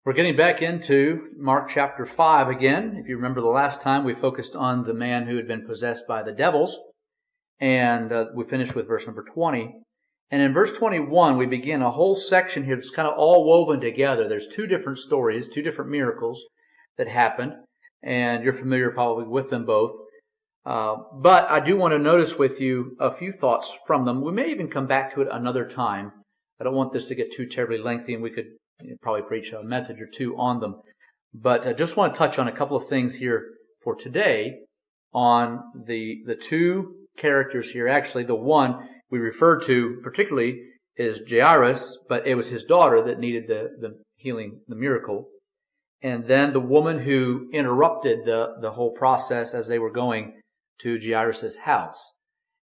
We're getting back into Mark chapter 5 again. If you remember the last time, we focused on the man who had been possessed by the devils. And we finished with verse number 20. And in verse 21, we begin a whole section here that's kind of all woven together. There's two different stories, two different miracles that happened. And you're familiar probably with them both. But I do want to notice with you a few thoughts from them. We may even come back to it another time. I don't want this to get too terribly lengthy, and we could probably preach a message or two on them. But I just want to touch on a couple of things here for today on the two characters here. Actually, the one we referred to particularly is Jairus, but it was his daughter that needed the healing, the miracle. And then the woman who interrupted the whole process as they were going to Jairus' house.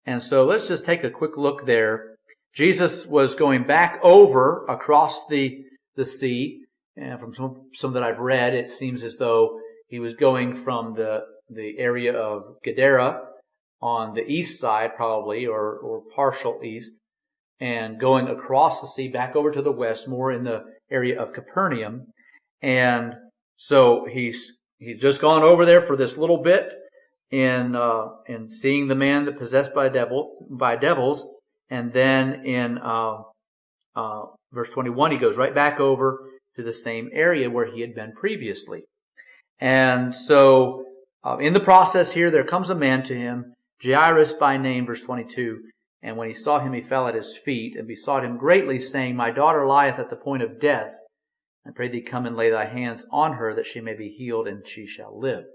And so let's just take a quick look there. Jesus was going back over across the sea, and from some that I've read, it seems as though he was going from the area of Gadara on the east side, probably, or partial east, and going across the sea back over to the west, more in the area of Capernaum. And so he's just gone over there for this little bit in seeing the man that possessed by devils, and then in verse 21, he goes right back over to the same area where he had been previously. And so, in the process here, there comes a man to him, Jairus by name, verse 22. And when he saw him, he fell at his feet and besought him greatly, saying, My daughter lieth at the point of death. I pray thee come and lay thy hands on her, that she may be healed, and she shall live.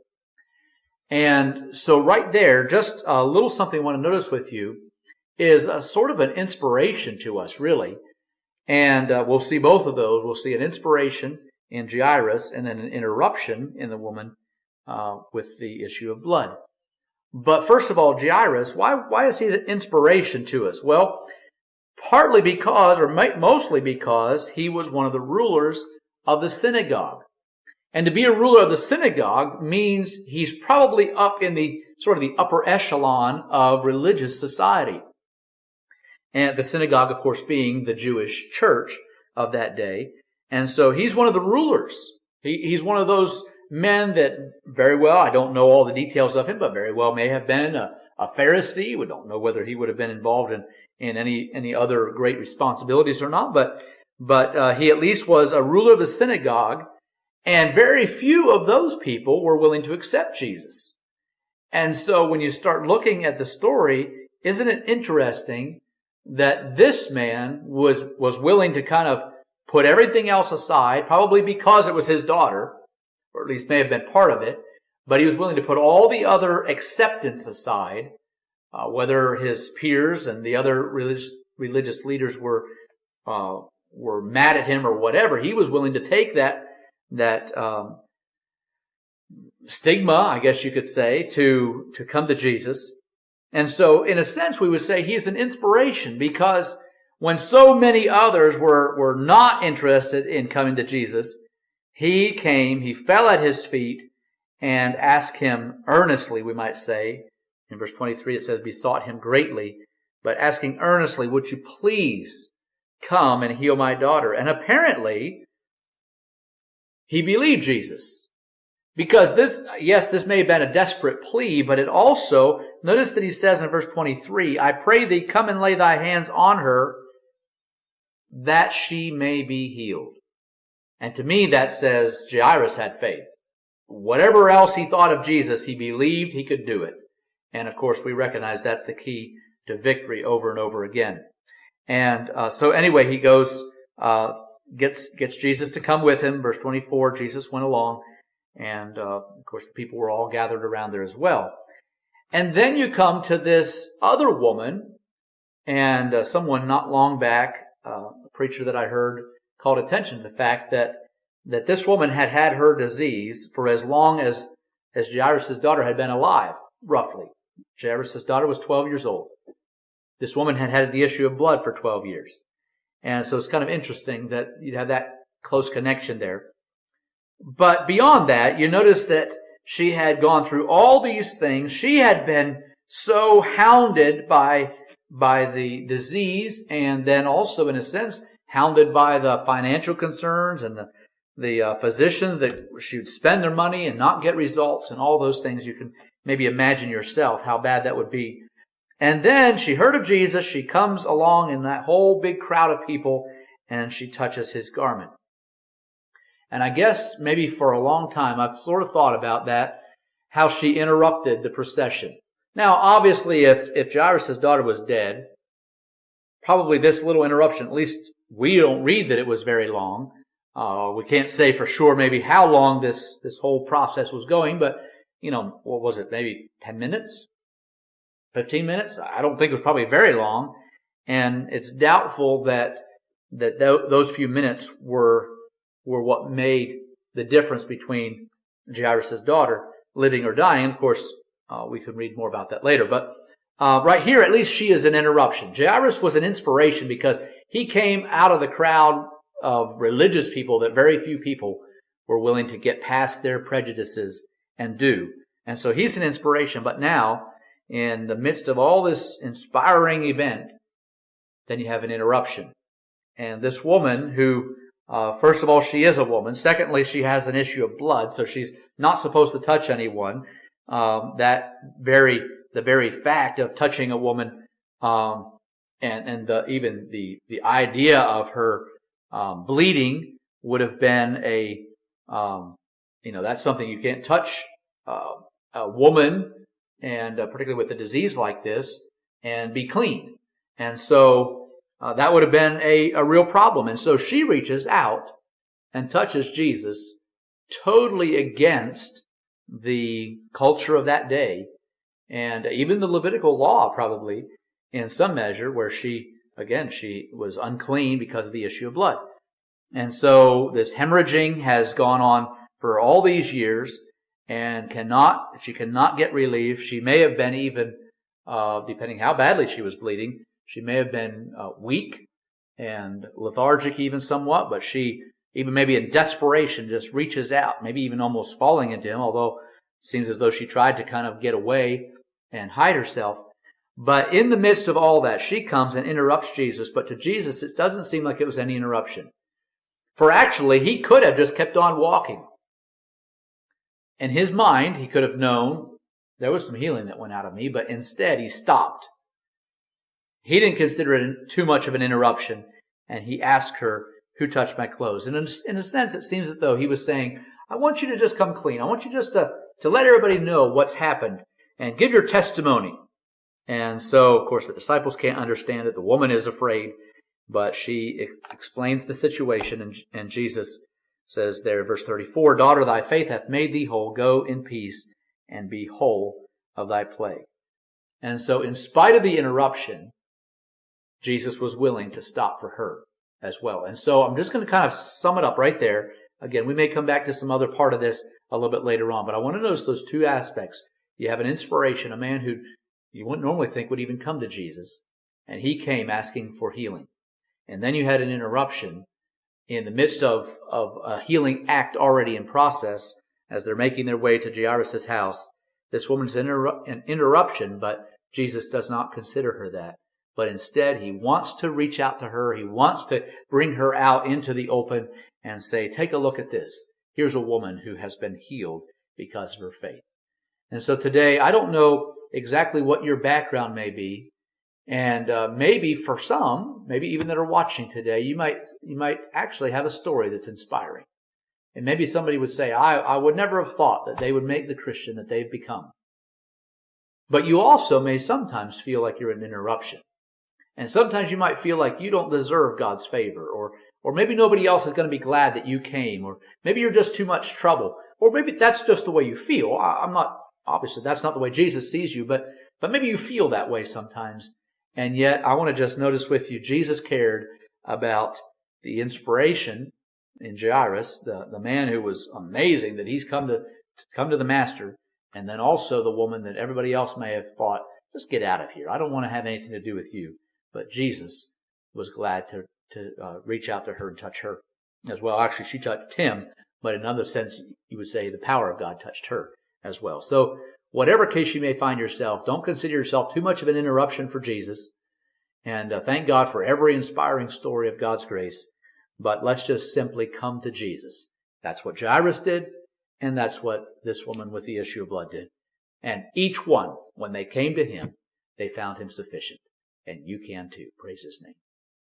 And so right there, just a little something I want to notice with you is a sort of an inspiration to us, really. And we'll see both of those. We'll see an inspiration in Jairus and then an interruption in the woman with the issue of blood. But first of all, Jairus, why is he an inspiration to us? Well, partly because, or mostly because, he was one of the rulers of the synagogue. And to be a ruler of the synagogue means he's probably up in the sort of the upper echelon of religious society. And the synagogue, of course, being the Jewish church of that day. And so he's one of the rulers. He's one of those men that very well, I don't know all the details of him, but very well may have been a Pharisee. We don't know whether he would have been involved in any other great responsibilities or not, but he at least was a ruler of the synagogue, and very few of those people were willing to accept Jesus. And so when you start looking at the story, isn't it interesting that this man was willing to kind of put everything else aside, probably because it was his daughter, or at least may have been part of it, but he was willing to put all the other acceptance aside, whether his peers and the other religious leaders were mad at him or whatever. He was willing to take that stigma, I guess you could say, to come to Jesus. And so, in a sense, we would say he is an inspiration, because when so many others were not interested in coming to Jesus, he came, he fell at his feet, and asked him earnestly, we might say. In verse 23 it says, besought him greatly, but asking earnestly, would you please come and heal my daughter? And apparently, he believed Jesus. Because this may have been a desperate plea, but it also, notice that he says in verse 23, I pray thee, come and lay thy hands on her, that she may be healed. And to me that says Jairus had faith. Whatever else he thought of Jesus, he believed he could do it. And of course we recognize that's the key to victory over and over again. And so anyway, he goes, gets Jesus to come with him. Verse 24, Jesus went along. And, of course, the people were all gathered around there as well. And then you come to this other woman, and someone not long back, a preacher that I heard, called attention to the fact that this woman had had her disease for as long as Jairus' daughter had been alive, roughly. Jairus' daughter was 12 years old. This woman had had the issue of blood for 12 years. And so it's kind of interesting that you'd have that close connection there. But beyond that, you notice that she had gone through all these things. She had been so hounded by the disease, and then also, in a sense, hounded by the financial concerns and the physicians that she would spend their money and not get results and all those things. You can maybe imagine yourself how bad that would be. And then she heard of Jesus. She comes along in that whole big crowd of people and she touches his garment. And I guess maybe for a long time I've sort of thought about that, how she interrupted the procession. Now, obviously, if Jairus' daughter was dead, probably this little interruption, at least we don't read that it was very long. We can't say for sure maybe how long this whole process was going, but, what was it, maybe 10 minutes? 15 minutes? I don't think it was probably very long. And it's doubtful that those few minutes were what made the difference between Jairus' daughter living or dying. Of course, we could read more about that later. But right here, at least she is an interruption. Jairus was an inspiration because he came out of the crowd of religious people that very few people were willing to get past their prejudices and do. And so he's an inspiration. But now, in the midst of all this inspiring event, then you have an interruption. And this woman who, first of all, she is a woman. Secondly, she has an issue of blood, so she's not supposed to touch anyone. The very fact of touching a woman, and even the idea of her bleeding would have been that's something you can't touch a woman, and particularly with a disease like this, and be clean. And so that would have been a real problem. And so she reaches out and touches Jesus, totally against the culture of that day, and even the Levitical law probably in some measure, where she was unclean because of the issue of blood. And so this hemorrhaging has gone on for all these years, and she cannot get relief. She may have been even, depending how badly she was bleeding, she may have been weak and lethargic even somewhat, but she, even maybe in desperation, just reaches out, maybe even almost falling into him, although it seems as though she tried to kind of get away and hide herself. But in the midst of all that, she comes and interrupts Jesus. But to Jesus, it doesn't seem like it was any interruption. For actually, he could have just kept on walking. In his mind, he could have known there was some healing that went out of me, but instead he stopped. He didn't consider it too much of an interruption, and he asked her, "Who touched my clothes?" And in a sense, it seems as though he was saying, I want you to just come clean. I want you just to let everybody know what's happened and give your testimony. And so, of course, the disciples can't understand it. The woman is afraid, but she explains the situation, and Jesus says there, verse 34, "Daughter, thy faith hath made thee whole. Go in peace and be whole of thy plague." And so, in spite of the interruption, Jesus was willing to stop for her as well. And so I'm just going to kind of sum it up right there. Again, we may come back to some other part of this a little bit later on, but I want to notice those two aspects. You have an inspiration, a man who you wouldn't normally think would even come to Jesus, and he came asking for healing. And then you had an interruption in the midst of a healing act already in process as they're making their way to Jairus' house. This woman's an interruption, but Jesus does not consider her that. But instead, he wants to reach out to her. He wants to bring her out into the open and say, take a look at this. Here's a woman who has been healed because of her faith. And so today, I don't know exactly what your background may be. And maybe for some, maybe even that are watching today, you might actually have a story that's inspiring. And maybe somebody would say, I would never have thought that they would make the Christian that they've become. But you also may sometimes feel like you're an interruption. And sometimes you might feel like you don't deserve God's favor, or maybe nobody else is going to be glad that you came, or maybe you're just too much trouble, or maybe that's just the way you feel. Obviously that's not the way Jesus sees you, but maybe you feel that way sometimes. And yet I want to just notice with you, Jesus cared about the inspiration in Jairus, the man who was amazing that he's come to the master, and then also the woman that everybody else may have thought, just get out of here. I don't want to have anything to do with you. But Jesus was glad to reach out to her and touch her as well. Actually, she touched him, but in another sense, you would say the power of God touched her as well. So whatever case you may find yourself, don't consider yourself too much of an interruption for Jesus. And thank God for every inspiring story of God's grace. But let's just simply come to Jesus That's what Jairus did, and that's what this woman with the issue of blood did. And each one, when they came to him, they found him sufficient. And you can too. Praise his name.